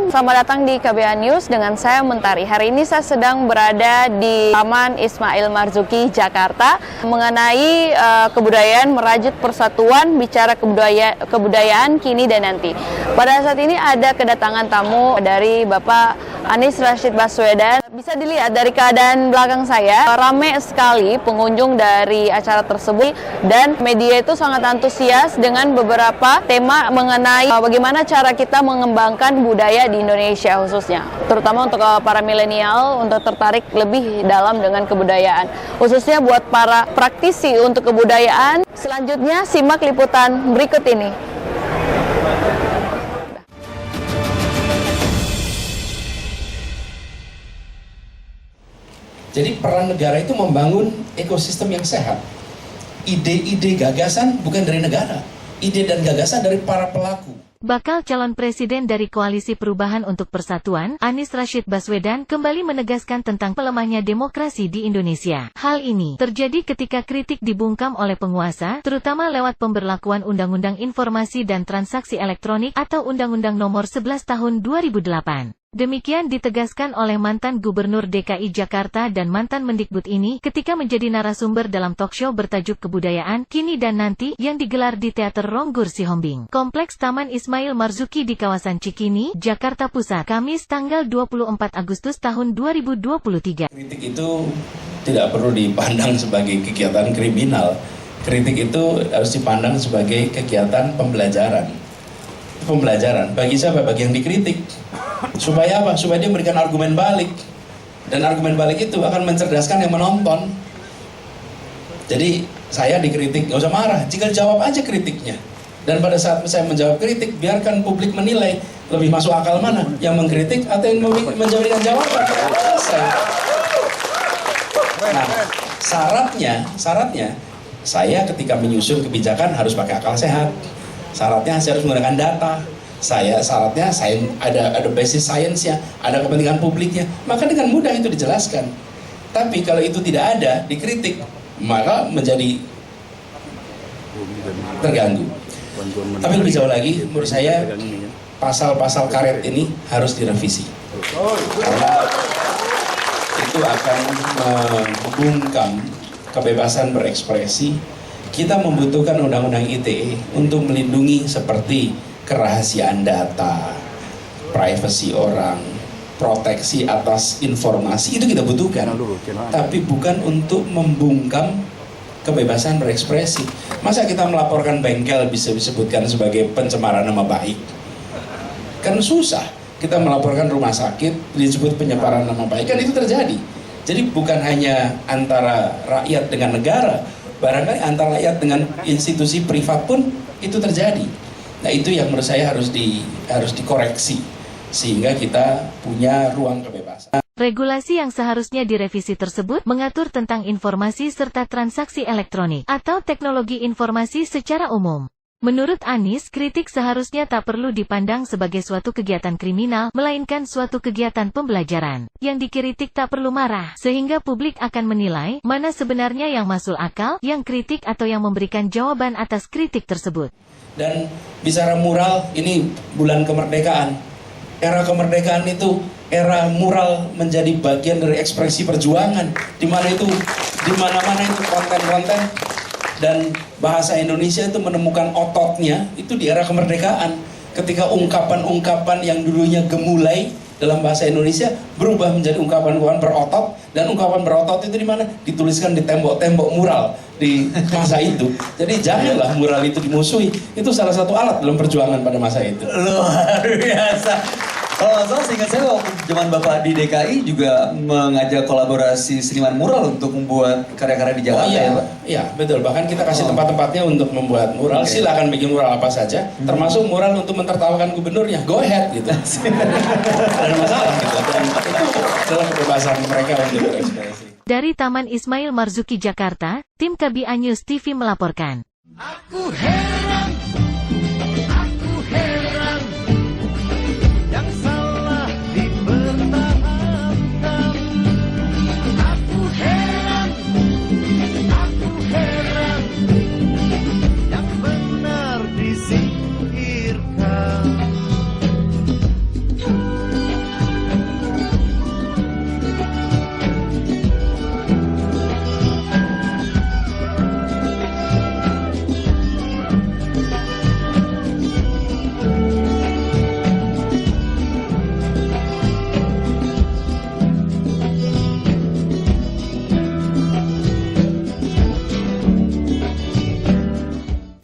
selamat datang di KBA News dengan saya Mentari. Hari ini saya sedang berada di Taman Ismail Marzuki, Jakarta, mengenai kebudayaan merajut persatuan, bicara kebudayaan kini dan nanti. Pada saat ini ada kedatangan tamu dari Bapak Anies Rashid Baswedan. Bisa dilihat dari keadaan belakang saya, ramai sekali pengunjung dari acara tersebut dan media itu sangat antusias dengan beberapa tema mengenai bagaimana cara kita mengembangkan budaya di Indonesia khususnya, terutama untuk para milenial untuk tertarik lebih dalam dengan kebudayaan, khususnya buat para praktisi untuk kebudayaan. Selanjutnya simak liputan berikut ini. Jadi peran negara itu membangun ekosistem yang sehat. Ide-ide gagasan bukan dari negara, ide dan gagasan dari para pelaku. Bakal calon presiden dari Koalisi Perubahan untuk Persatuan, Anies Rashid Baswedan kembali menegaskan tentang melemahnya demokrasi di Indonesia. Hal ini terjadi ketika kritik dibungkam oleh penguasa, terutama lewat pemberlakuan Undang-Undang Informasi dan Transaksi Elektronik atau Undang-Undang Nomor 11 Tahun 2008. Demikian ditegaskan oleh mantan Gubernur DKI Jakarta dan mantan Mendikbud ini ketika menjadi narasumber dalam talkshow bertajuk Kebudayaan Kini dan Nanti yang digelar di Teater Ronggur Sihombing, Kompleks Taman Ismail Marzuki di kawasan Cikini, Jakarta Pusat, Kamis tanggal 24 Agustus tahun 2023. Kritik itu tidak perlu dipandang sebagai kegiatan kriminal. Kritik itu harus dipandang sebagai kegiatan pembelajaran. Pembelajaran bagi siapa? Bagi yang dikritik. Supaya apa? Supaya dia memberikan argumen balik. Dan argumen balik itu akan mencerdaskan yang menonton. Jadi saya dikritik, gak usah marah, jika jawab aja kritiknya. Dan pada saat saya menjawab kritik, biarkan publik menilai lebih masuk akal mana, yang mengkritik atau yang menjawabkan jawaban. Selesai. Nah, syaratnya saya ketika menyusun kebijakan harus pakai akal sehat. Syaratnya saya harus menggunakan data. Syaratnya saya ada basis sainsnya, ada kepentingan publiknya, maka dengan mudah itu dijelaskan. Tapi kalau itu tidak ada, dikritik, maka menjadi terganggu. Tapi lebih jauh lagi, menurut saya pasal-pasal karet ini harus direvisi, karena itu akan membungkam kebebasan berekspresi. Kita membutuhkan undang-undang ITE untuk melindungi seperti kerahasiaan data, privasi orang, proteksi atas informasi, itu kita butuhkan. Tapi bukan untuk membungkam kebebasan berekspresi. Masa kita melaporkan bengkel bisa disebutkan sebagai pencemaran nama baik? Kan susah. Kita melaporkan rumah sakit disebut pencemaran nama baik, kan itu terjadi. Jadi bukan hanya antara rakyat dengan negara, barangkali antara rakyat dengan institusi privat pun itu terjadi. Nah, itu yang menurut saya harus dikoreksi sehingga kita punya ruang kebebasan. Regulasi yang seharusnya direvisi tersebut mengatur tentang informasi serta transaksi elektronik atau teknologi informasi secara umum. Menurut Anies, kritik seharusnya tak perlu dipandang sebagai suatu kegiatan kriminal, melainkan suatu kegiatan pembelajaran. Yang dikritik tak perlu marah, sehingga publik akan menilai mana sebenarnya yang masuk akal, yang kritik atau yang memberikan jawaban atas kritik tersebut. Dan bicara mural, ini bulan kemerdekaan. Era kemerdekaan itu era mural menjadi bagian dari ekspresi perjuangan, di mana mana itu konten-konten dan bahasa Indonesia itu menemukan ototnya itu di era kemerdekaan, ketika ungkapan-ungkapan yang dulunya gemulai dalam bahasa Indonesia berubah menjadi ungkapan-ungkapan berotot, dan ungkapan berotot itu di mana? Dituliskan di tembok-tembok mural di masa itu. Jadi janganlah mural itu dimusuhi. Itu salah satu alat dalam perjuangan pada masa itu. Luar biasa. Kalau nggak salah, seingat saya waktu zaman Bapak di DKI juga mengajak kolaborasi seniman mural untuk membuat karya-karya di Jakarta. Oh, iya, ya Pak? Iya, betul. Bahkan kita kasih tempat-tempatnya untuk membuat mural. Okay. Silakan bikin mural apa saja, termasuk mural untuk mentertawakan gubernurnya. Go ahead, gitu. Tidak ada masalah, gitu. Dan itu dalam kebebasan mereka untuk berekspresi. Dari Taman Ismail Marzuki, Jakarta, tim KBA News TV melaporkan. Aku heran